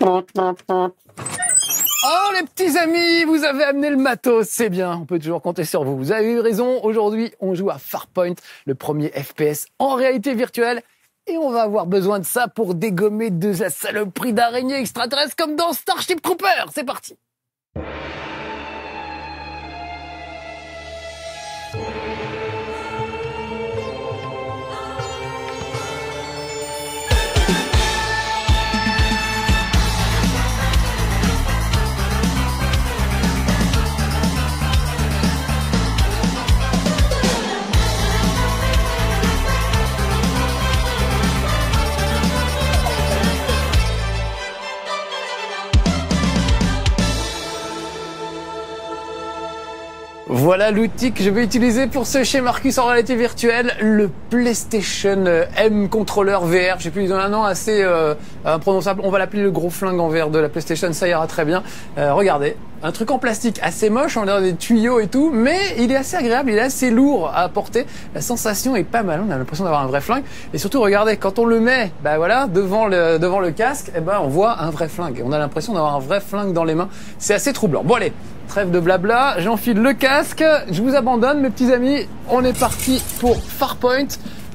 Oh les petits amis, vous avez amené le matos, c'est bien, on peut toujours compter sur vous. Vous avez eu raison, aujourd'hui on joue à Farpoint, le premier FPS en réalité virtuelle. Et on va avoir besoin de ça pour dégommer de la saloperie d'araignées extraterrestres comme dans Starship Troopers. C'est parti. Voilà l'outil que je vais utiliser pour ce chez Marcus en réalité virtuelle, le PlayStation M Controller VR. J'ai pu lui donner un nom assez imprononçable. On va l'appeler le gros flingue en VR de la PlayStation, ça ira très bien. Regardez, un truc en plastique assez moche, on a des tuyaux et tout, mais il est assez agréable, il est assez lourd à porter. La sensation est pas mal, on a l'impression d'avoir un vrai flingue. Et surtout, regardez, quand on le met, bah voilà, devant le casque, eh ben on voit un vrai flingue. On a l'impression d'avoir un vrai flingue dans les mains. C'est assez troublant. Bon allez. Trêve de blabla, j'enfile le casque, je vous abandonne mes petits amis, on est parti pour Farpoint,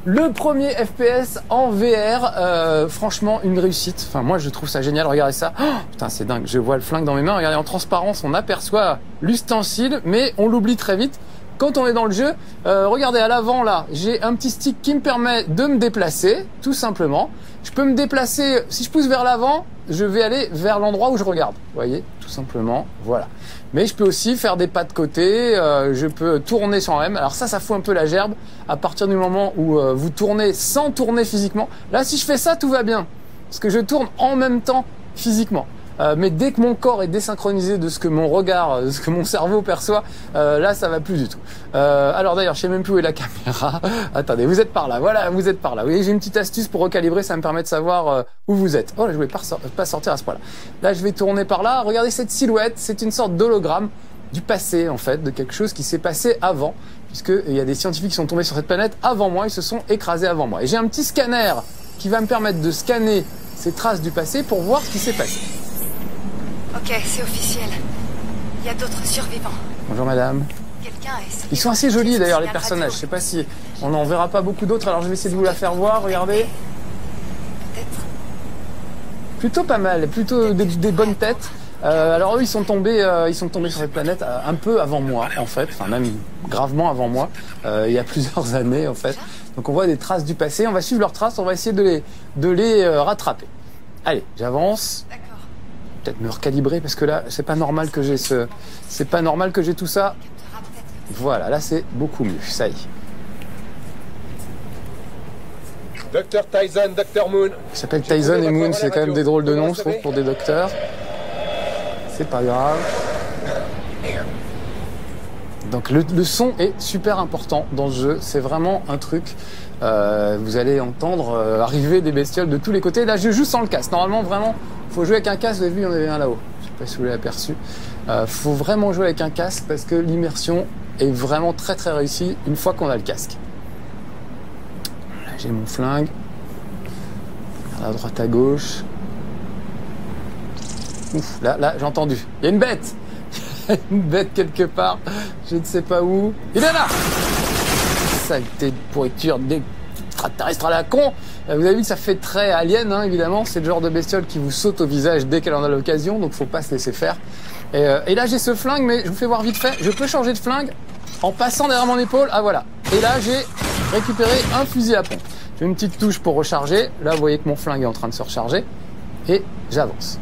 le premier FPS en VR, franchement une réussite, enfin moi je trouve ça génial, regardez ça, oh, putain c'est dingue, je vois le flingue dans mes mains, regardez en transparence on aperçoit l'ustensile mais on l'oublie très vite. Quand on est dans le jeu, regardez à l'avant là, j'ai un petit stick qui me permet de me déplacer, tout simplement. Je peux me déplacer, si je pousse vers l'avant, je vais aller vers l'endroit où je regarde. Vous voyez, tout simplement, voilà. Mais je peux aussi faire des pas de côté, je peux tourner sans M. Alors ça fout un peu la gerbe à partir du moment où vous tournez sans tourner physiquement. Là, si je fais ça, tout va bien. Parce que je tourne en même temps physiquement. Mais dès que mon corps est désynchronisé de ce que mon regard, de ce que mon cerveau perçoit, là ça va plus du tout. Alors d'ailleurs, je sais même plus où est la caméra. Attendez, vous êtes par là. Voilà, vous êtes par là. Vous voyez, j'ai une petite astuce pour recalibrer, ça me permet de savoir où vous êtes. Oh, je voulais pas sortir à ce point-là. Là, je vais tourner par là. Regardez cette silhouette, c'est une sorte d'hologramme du passé en fait, de quelque chose qui s'est passé avant, puisque il y a des scientifiques qui sont tombés sur cette planète avant moi, ils se sont écrasés avant moi. Et j'ai un petit scanner qui va me permettre de scanner ces traces du passé pour voir ce qui s'est passé. Ok, c'est officiel. Il y a d'autres survivants. Bonjour madame. Ils sont assez jolis d'ailleurs les personnages. Je sais pas si on n'en verra pas beaucoup d'autres. Alors je vais essayer de vous la faire voir. Regardez. Peut-être. Plutôt pas mal. Plutôt des bonnes têtes. Alors eux ils sont tombés sur cette planète un peu avant moi en fait. Enfin même gravement avant moi. Il y a plusieurs années en fait. Donc on voit des traces du passé. On va suivre leurs traces. On va essayer de les rattraper. Allez, j'avance. Peut-être me recalibrer parce que là c'est pas normal que j'ai tout ça. Voilà, là c'est beaucoup mieux, ça y est. Dr Tyson, Dr Moon. Il s'appelle Tyson et Moon, c'est quand même des drôles de noms je trouve pour des docteurs. C'est pas grave. Donc le son est super important dans ce jeu, c'est vraiment un truc. Vous allez entendre arriver des bestioles de tous les côtés. Là je joue sans le casque, normalement vraiment faut jouer avec un casque, vous avez vu, il y en avait un là-haut. Je sais pas si vous l'avez aperçu. Faut vraiment jouer avec un casque parce que l'immersion est vraiment très très réussie une fois qu'on a le casque. Là, j'ai mon flingue. À droite, à gauche. Ouf, là, j'ai entendu. Il y a une bête. Une bête quelque part. Je ne sais pas où. Il est là. Saleté de pourriture d'extraterrestre à la con. Vous avez vu que ça fait très alien, hein, évidemment. C'est le genre de bestiole qui vous saute au visage dès qu'elle en a l'occasion, donc faut pas se laisser faire. Et là, j'ai ce flingue, mais je vous fais voir vite fait. Je peux changer de flingue en passant derrière mon épaule. Ah voilà. Et là, j'ai récupéré un fusil à pompe. J'ai une petite touche pour recharger. Là, vous voyez que mon flingue est en train de se recharger. Et j'avance.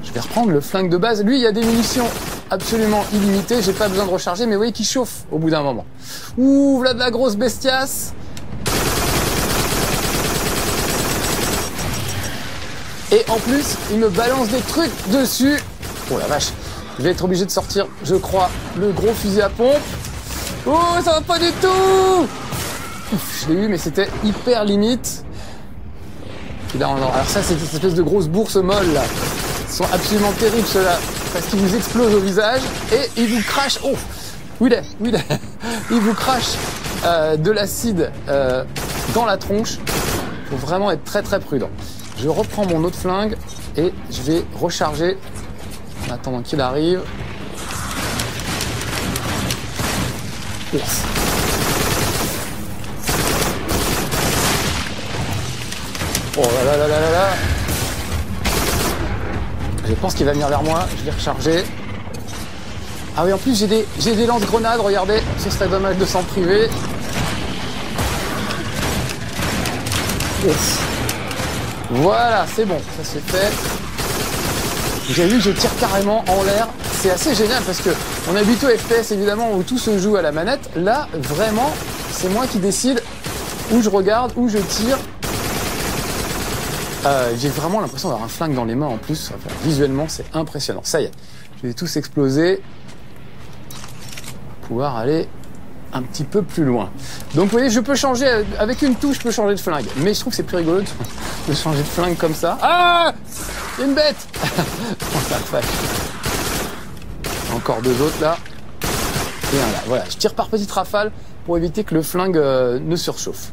Je vais reprendre le flingue de base. Lui, il y a des munitions absolument illimitées. J'ai pas besoin de recharger, mais vous voyez qu'il chauffe au bout d'un moment. Ouh, voilà de la grosse bestiace. Et en plus, il me balance des trucs dessus. Oh la vache. Je vais être obligé de sortir, je crois, le gros fusil à pompe. Oh, ça va pas du tout. Ouf, je l'ai eu, mais c'était hyper limite. Et là, alors ça, c'est cette espèce de grosse bourse molle, là. Ils sont absolument terribles, ceux-là. Parce qu'ils vous explosent au visage et ils vous crachent. Oh, où il est. Ils vous crachent de l'acide dans la tronche. Faut vraiment être très très prudent. Je reprends mon autre flingue et je vais recharger en attendant qu'il arrive. Yes. Oh là là là là là là. Je pense qu'il va venir vers moi, je vais recharger. Ah oui, en plus j'ai des lance-grenades, regardez, ce serait dommage de s'en priver. Yes. Voilà, c'est bon, ça c'est fait. Vous avez vu que je tire carrément en l'air. C'est assez génial parce que on est habitué au FPS évidemment où tout se joue à la manette. Là, vraiment, c'est moi qui décide où je regarde, où je tire. J'ai vraiment l'impression d'avoir un flingue dans les mains en plus. Enfin, visuellement, c'est impressionnant. Ça y est, je vais tous exploser. Pouvoir aller un petit peu plus loin. Donc vous voyez, je peux changer, avec une touche, je peux changer de flingue. Mais je trouve que c'est plus rigolo de changer de flingue comme ça. Ah, il y a une bête. Oh, la vache. Encore deux autres là. Et un là. Voilà, je tire par petite rafale pour éviter que le flingue ne surchauffe.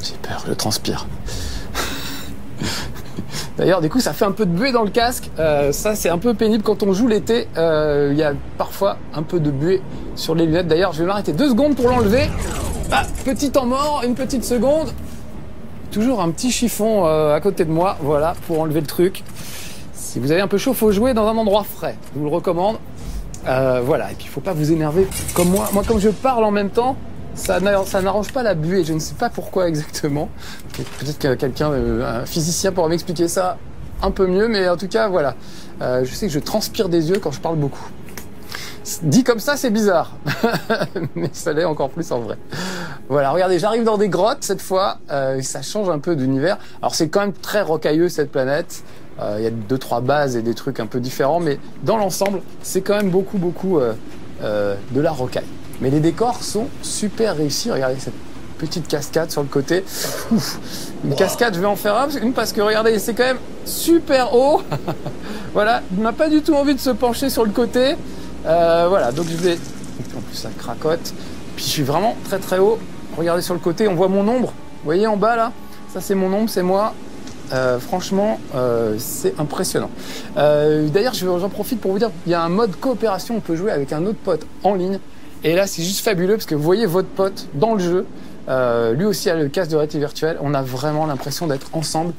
J'ai peur, je transpire. D'ailleurs, du coup, ça fait un peu de buée dans le casque. Ça, c'est un peu pénible quand on joue l'été. Il y a parfois un peu de buée sur les lunettes. D'ailleurs, je vais m'arrêter 2 secondes pour l'enlever. Ah, petit temps mort, une petite seconde. Toujours un petit chiffon à côté de moi, voilà, pour enlever le truc. Si vous avez un peu chaud, faut jouer dans un endroit frais. Je vous le recommande. Voilà, et puis il faut pas vous énerver comme moi. Moi, comme je parle en même temps, ça n'arrange pas la buée. Je ne sais pas pourquoi exactement. Peut-être que quelqu'un, un physicien, pourra m'expliquer ça un peu mieux. Mais en tout cas, voilà. Je sais que je transpire des yeux quand je parle beaucoup. Dit comme ça, c'est bizarre. Mais ça l'est encore plus en vrai. Voilà, regardez, j'arrive dans des grottes cette fois. Ça change un peu d'univers. Alors c'est quand même très rocailleux cette planète. Il y a 2-3 bases et des trucs un peu différents. Mais dans l'ensemble, c'est quand même beaucoup de la rocaille. Mais les décors sont super réussis. Regardez cette petite cascade sur le côté. Ouf. Une cascade, je vais en faire une parce que regardez, c'est quand même super haut. Voilà, il m'a pas du tout envie de se pencher sur le côté. Voilà, donc je vais... En plus, ça cracote. Puis je suis vraiment très très haut. Regardez sur le côté, on voit mon ombre. Vous voyez en bas là? Ça c'est mon ombre, c'est moi. Franchement, c'est impressionnant. D'ailleurs, j'en profite pour vous dire, il y a un mode coopération, on peut jouer avec un autre pote en ligne. Et là, c'est juste fabuleux parce que vous voyez votre pote dans le jeu. Lui aussi a le casque de réalité virtuelle. On a vraiment l'impression d'être ensemble.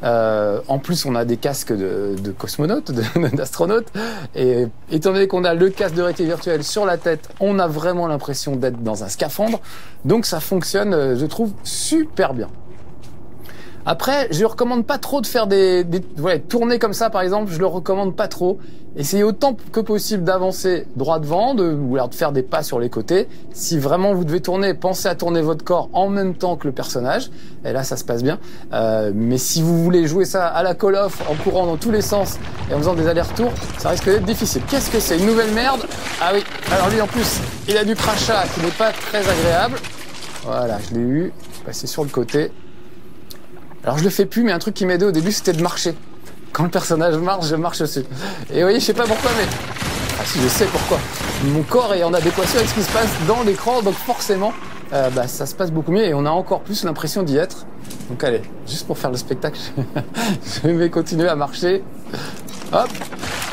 En plus, on a des casques de cosmonautes, d'astronautes. Et étant donné qu'on a le casque de réalité virtuelle sur la tête, on a vraiment l'impression d'être dans un scaphandre. Donc ça fonctionne, je trouve, super bien. Après, je ne recommande pas trop de faire des tournées comme ça, par exemple. Je le recommande pas trop. Essayez autant que possible d'avancer droit devant, ou alors de faire des pas sur les côtés. Si vraiment vous devez tourner, pensez à tourner votre corps en même temps que le personnage. Et là, ça se passe bien. Mais si vous voulez jouer ça à la Call of, en courant dans tous les sens et en faisant des allers-retours, ça risque d'être difficile. Qu'est-ce que c'est? Une nouvelle merde? Ah oui. Alors lui, en plus, il a du crachat qui n'est pas très agréable. Voilà, je l'ai eu. Passé sur le côté. Alors je le fais plus, mais un truc qui m'aidait au début, c'était de marcher. Quand le personnage marche, je marche dessus. Et vous voyez, je sais pas pourquoi, mais... Ah si, je sais pourquoi. Mon corps est en adéquation avec ce qui se passe dans l'écran, donc forcément, ça se passe beaucoup mieux et on a encore plus l'impression d'y être. Donc allez, juste pour faire le spectacle, je vais continuer à marcher. Hop.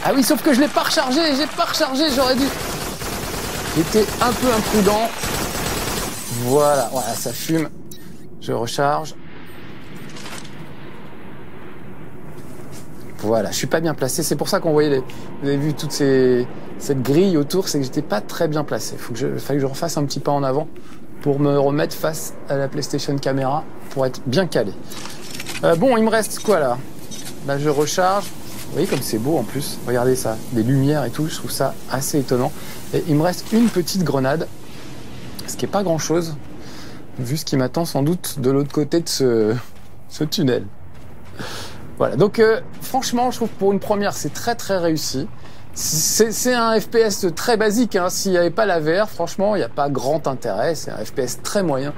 Ah oui, sauf que je l'ai pas rechargé, j'aurais dû... J'étais un peu imprudent. Voilà, ça fume. Je recharge. Voilà, je suis pas bien placé. C'est pour ça qu'on voyait vous avez vu toute cette grille autour, c'est que j'étais pas très bien placé. Fallait que je refasse un petit pas en avant pour me remettre face à la PlayStation Camera pour être bien calé. Bon, il me reste quoi là? Là, je recharge. Vous voyez comme c'est beau en plus. Regardez ça, des lumières et tout. Je trouve ça assez étonnant. Et il me reste une petite grenade, ce qui est pas grand chose, vu ce qui m'attend sans doute de l'autre côté de ce tunnel. Voilà, donc franchement, je trouve que pour une première, c'est très très réussi. C'est un FPS très basique, hein. S'il n'y avait pas la VR, franchement, il n'y a pas grand intérêt. C'est un FPS très moyen.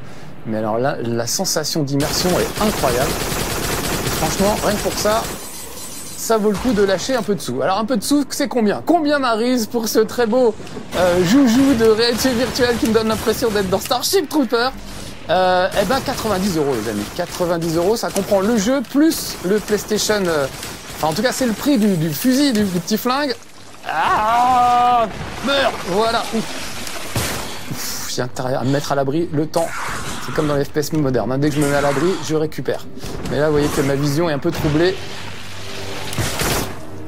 Mais alors là, la sensation d'immersion est incroyable. Et franchement, rien que pour ça, ça vaut le coup de lâcher un peu de sous. Alors un peu de sous, c'est combien? Combien Maryse pour ce très beau joujou de réalité virtuelle qui me donne l'impression d'être dans Starship Trooper? Eh ben 90 € les amis. 90 €, ça comprend le jeu plus le PlayStation. Enfin en tout cas c'est le prix du fusil, du petit flingue. Ah, meurs. Voilà. J'ai intérêt à me mettre à l'abri le temps. C'est comme dans les FPS modernes. Hein. Dès que je me mets à l'abri, je récupère. Mais là, vous voyez que ma vision est un peu troublée.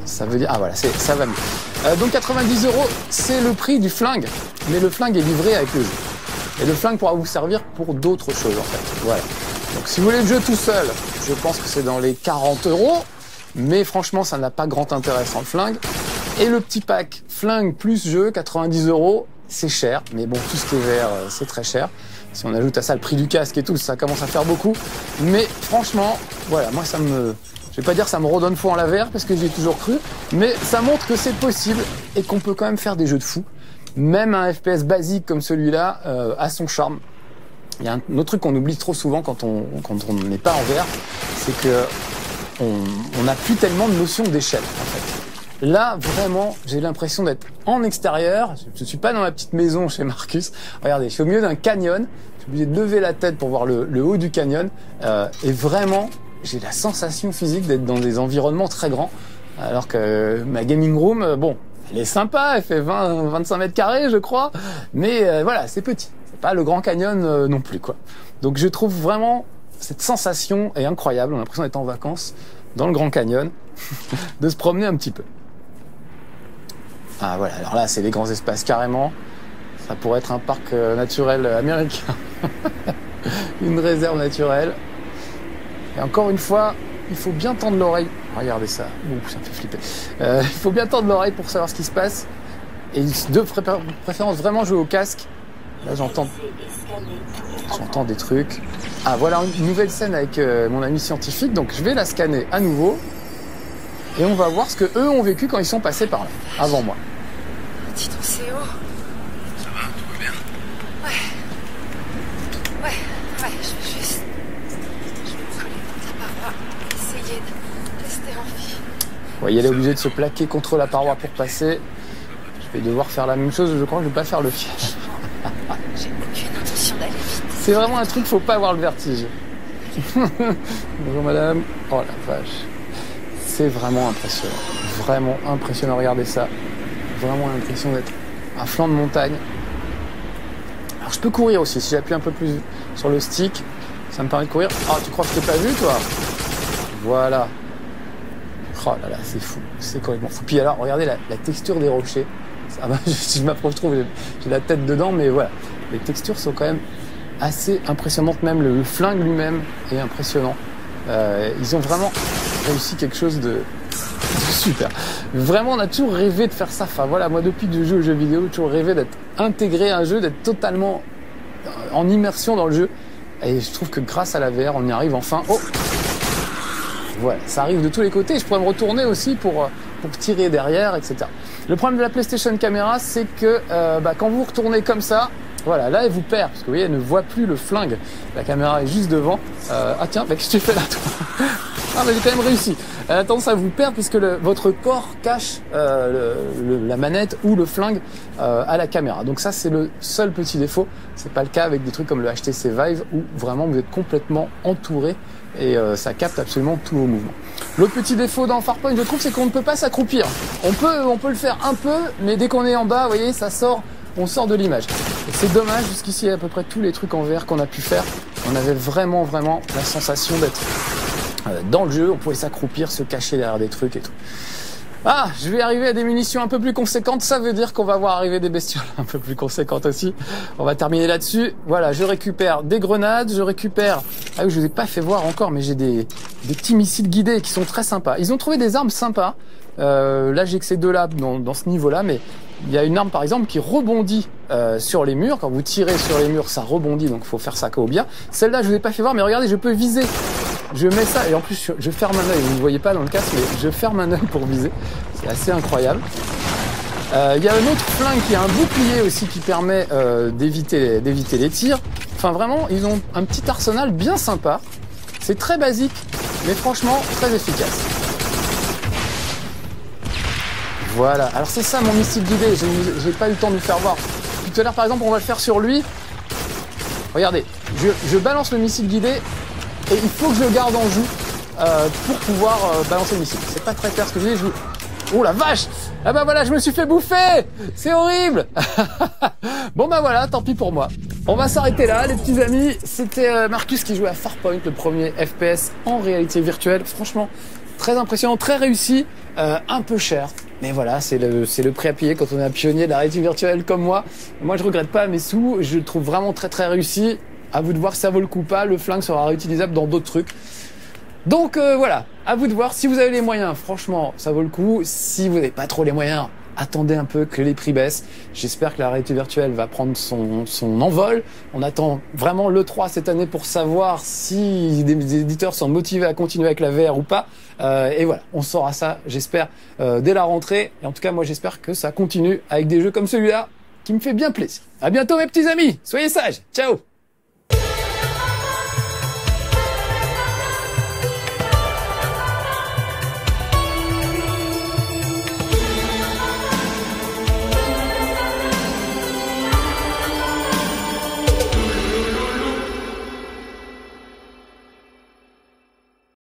Ça veut dire... Ah voilà, ça va mieux. Donc 90 €, c'est le prix du flingue. Mais le flingue est livré avec le jeu. Et le flingue pourra vous servir pour d'autres choses, en fait. Voilà. Donc si vous voulez le jeu tout seul, je pense que c'est dans les 40 €. Mais franchement, ça n'a pas grand intérêt sans le flingue. Et le petit pack flingue plus jeu, 90 €. C'est cher, mais bon, tout ce qui est vert, c'est très cher. Si on ajoute à ça le prix du casque et tout, ça commence à faire beaucoup. Mais franchement, voilà, moi ça me... Je vais pas dire ça me redonne foi en la VR, parce que j'y ai toujours cru, mais ça montre que c'est possible et qu'on peut quand même faire des jeux de fou. Même un FPS basique comme celui-là a son charme. Il y a un autre truc qu'on oublie trop souvent quand on n'est pas en VR, c'est que on n'a plus tellement de notion d'échelle, en fait. Là, vraiment, j'ai l'impression d'être en extérieur. Je suis pas dans ma petite maison chez Marcus. Regardez, je suis au milieu d'un canyon. Je suis obligé de lever la tête pour voir le haut du canyon. Et vraiment, j'ai la sensation physique d'être dans des environnements très grands. Alors que ma gaming room, bon, elle est sympa. Elle fait 25 mètres carrés, je crois. Mais voilà, c'est petit. C'est pas le Grand Canyon non plus, quoi. Donc je trouve vraiment cette sensation est incroyable. On a l'impression d'être en vacances dans le Grand Canyon, de se promener un petit peu. Ah voilà, alors là c'est les grands espaces carrément. Ça pourrait être un parc naturel américain. Une réserve naturelle. Et encore une fois, il faut bien tendre l'oreille. Regardez ça. Ouh, ça me fait flipper. Il faut bien tendre l'oreille pour savoir ce qui se passe. Et de préférence vraiment jouer au casque. Là j'entends des trucs. Ah voilà une nouvelle scène avec mon ami scientifique. Donc je vais la scanner à nouveau. Et on va voir ce que eux ont vécu quand ils sont passés par là, avant moi. Dis donc, c'est haut. Ça va, tout va bien? Ouais, je vais juste... Je vais me coller contre la paroi, essayer de rester en vie. Vous voyez, elle est obligée de se plaquer contre la paroi pour passer. Je vais devoir faire la même chose, je crois que je ne vais pas faire le piège. J'ai aucune intention d'aller vite. C'est vraiment un truc, faut pas avoir le vertige. Bonjour madame. Oh la vache. C'est vraiment impressionnant. Vraiment impressionnant, regardez ça. Vraiment l'impression d'être à flanc de montagne. Alors je peux courir aussi, si j'appuie un peu plus sur le stick, ça me permet de courir. Ah, tu crois que je t'ai pas vu toi? Voilà. Oh là là, c'est fou, c'est complètement fou. Puis alors, regardez la texture des rochers. Ça va, si je m'approche trop, j'ai la tête dedans, mais voilà. Les textures sont quand même assez impressionnantes, même le flingue lui-même est impressionnant. Ils ont vraiment réussi quelque chose de super. Vraiment, on a toujours rêvé de faire ça. Enfin voilà, moi depuis que je joue aux jeux vidéo, j'ai toujours rêvé d'être intégré à un jeu, d'être totalement en immersion dans le jeu. Et je trouve que grâce à la VR, on y arrive enfin. Oh, voilà, ça arrive de tous les côtés. Je pourrais me retourner aussi pour tirer derrière, etc. Le problème de la PlayStation Camera, c'est que quand vous retournez comme ça, voilà, là elle vous perd, parce que vous voyez, elle ne voit plus le flingue. La caméra est juste devant. Ah tiens, qu'est-ce que tu fais là toi? Ah mais j'ai quand même réussi. Tendance à vous perdre puisque votre corps cache la manette ou le flingue à la caméra. Donc ça c'est le seul petit défaut. C'est pas le cas avec des trucs comme le HTC Vive où vraiment vous êtes complètement entouré et ça capte absolument tous vos mouvements. L'autre petit défaut dans Farpoint, je trouve, c'est qu'on ne peut pas s'accroupir. On peut le faire un peu, mais dès qu'on est en bas, vous voyez, ça sort, on sort de l'image. Et c'est dommage, jusqu'ici, à peu près tous les trucs en VR qu'on a pu faire, on avait vraiment la sensation d'être dans le jeu, on pouvait s'accroupir, se cacher derrière des trucs et tout. Ah, je vais arriver à des munitions un peu plus conséquentes, ça veut dire qu'on va voir arriver des bestioles un peu plus conséquentes aussi. On va terminer là-dessus. Voilà, je récupère des grenades, je récupère... Ah oui, je vous ai pas fait voir encore, mais j'ai des petits missiles guidés qui sont très sympas. Ils ont trouvé des armes sympas. Là, j'ai que ces deux-là dans ce niveau-là, mais il y a une arme, par exemple, qui rebondit sur les murs. Quand vous tirez sur les murs, ça rebondit, donc il faut faire ça au bien. Celle-là, je vous ai pas fait voir, mais regardez, je peux viser. Je mets ça, et en plus, je ferme un œil. Vous ne voyez pas dans le casque, mais je ferme un œil pour viser. C'est assez incroyable. Il y a un autre flingue qui a un bouclier aussi qui permet d'éviter les tirs. Enfin, vraiment, ils ont un petit arsenal bien sympa. C'est très basique, mais franchement, très efficace. Voilà. Alors c'est ça mon missile guidé. J'ai pas eu le temps de vous faire voir. Tout à l'heure, par exemple, on va le faire sur lui. Regardez, je balance le missile guidé et il faut que je le garde en joue pour pouvoir balancer le missile. C'est pas très clair ce que je dis. Oh la vache! Ah bah voilà, je me suis fait bouffer! C'est horrible! Bon bah voilà, tant pis pour moi. On va s'arrêter là, les petits amis. C'était Marcus qui jouait à Farpoint, le premier FPS en réalité virtuelle. Franchement, très impressionnant, très réussi, un peu cher. Mais voilà, c'est le prix à payer quand on est un pionnier de la réalité virtuelle comme moi. Moi, je regrette pas mes sous. Je le trouve vraiment très très réussi. À vous de voir si ça vaut le coup ou pas. Le flingue sera réutilisable dans d'autres trucs. Donc voilà, à vous de voir. Si vous avez les moyens, franchement, ça vaut le coup. Si vous n'avez pas trop les moyens, attendez un peu que les prix baissent. J'espère que la réalité virtuelle va prendre son envol. On attend vraiment l'E3 cette année pour savoir si des éditeurs sont motivés à continuer avec la VR ou pas. Et voilà, on saura ça, j'espère, dès la rentrée. Et en tout cas, moi, j'espère que ça continue avec des jeux comme celui-là qui me fait bien plaisir. À bientôt, mes petits amis. Soyez sages. Ciao.